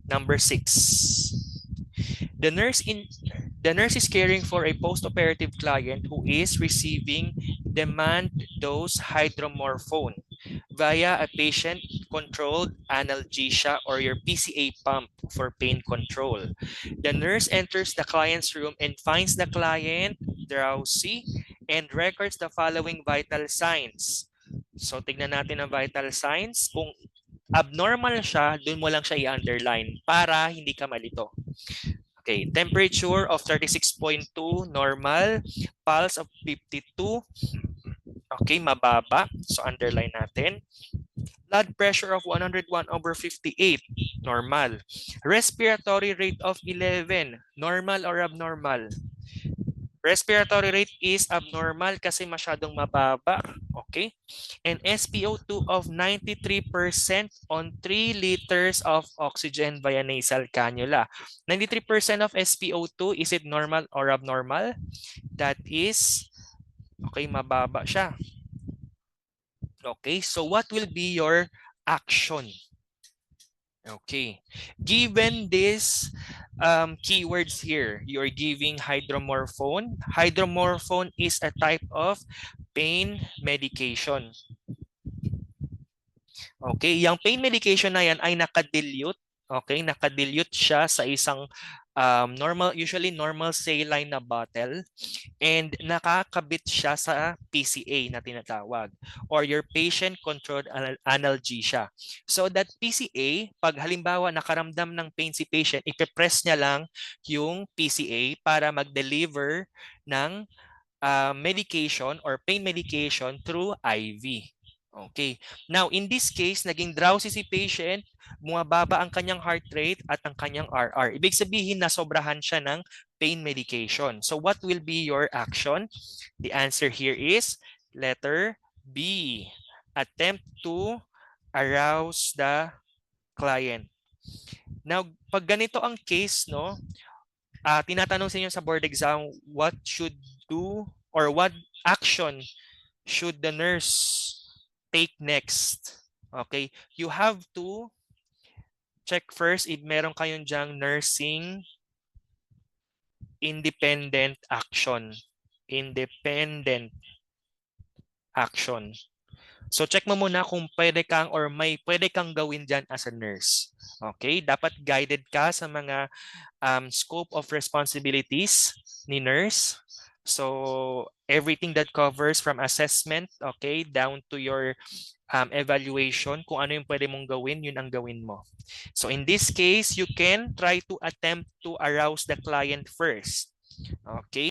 Number 6. The nurse is caring for a post-operative client who is receiving demand dose hydromorphone via a patient-controlled analgesia or your PCA pump for pain control. The nurse enters the client's room and finds the client drowsy and records the following vital signs. So tignan natin ang vital signs. Kung abnormal siya, dun mo lang siya i-underline para hindi ka malito. Okay, temperature of 36.2, normal. Pulse of 52. Okay, mababa. So underline natin. Blood pressure of 101/58, normal. Respiratory rate of 11, normal or abnormal? Respiratory rate is abnormal kasi masyadong mababa. Okay? And SpO2 of 93% on 3 liters of oxygen via nasal cannula. 93% of SpO2, is it normal or abnormal? That is, okay, mababa siya. Okay, so what will be your action? Okay, given this keywords here, you're giving hydromorphone. Hydromorphone is a type of pain medication. Okay, yung pain medication na yan ay nakadilute. Okay, nakadilute siya sa isang usually normal saline na bottle, and nakakabit siya sa PCA na tinatawag or your patient-controlled analgesia. So that PCA, pag halimbawa nakaramdam ng pain si patient, ipipress niya lang yung PCA para mag-deliver ng medication or pain medication through IV. Okay. Now, in this case, naging drowsy si patient, bumababa ang kanyang heart rate at ang kanyang RR. Ibig sabihin na sobrahan siya ng pain medication. So, what will be your action? The answer here is letter B. Attempt to arouse the client. Now, pag ganito ang case, no, tinatanong sa inyo sa board exam, what should do or what action should the nurse take next? Okay, you have to check first if meron kayong dyang nursing independent action. Independent action. So check mo muna kung pwede kang or may pwede kang gawin dyan as a nurse. Okay, dapat guided ka sa mga scope of responsibilities ni nurse. So everything that covers from assessment, okay, down to your evaluation, kung ano yung pwede mong gawin, yun ang gawin mo. So in this case, you can try to attempt to arouse the client first. Okay.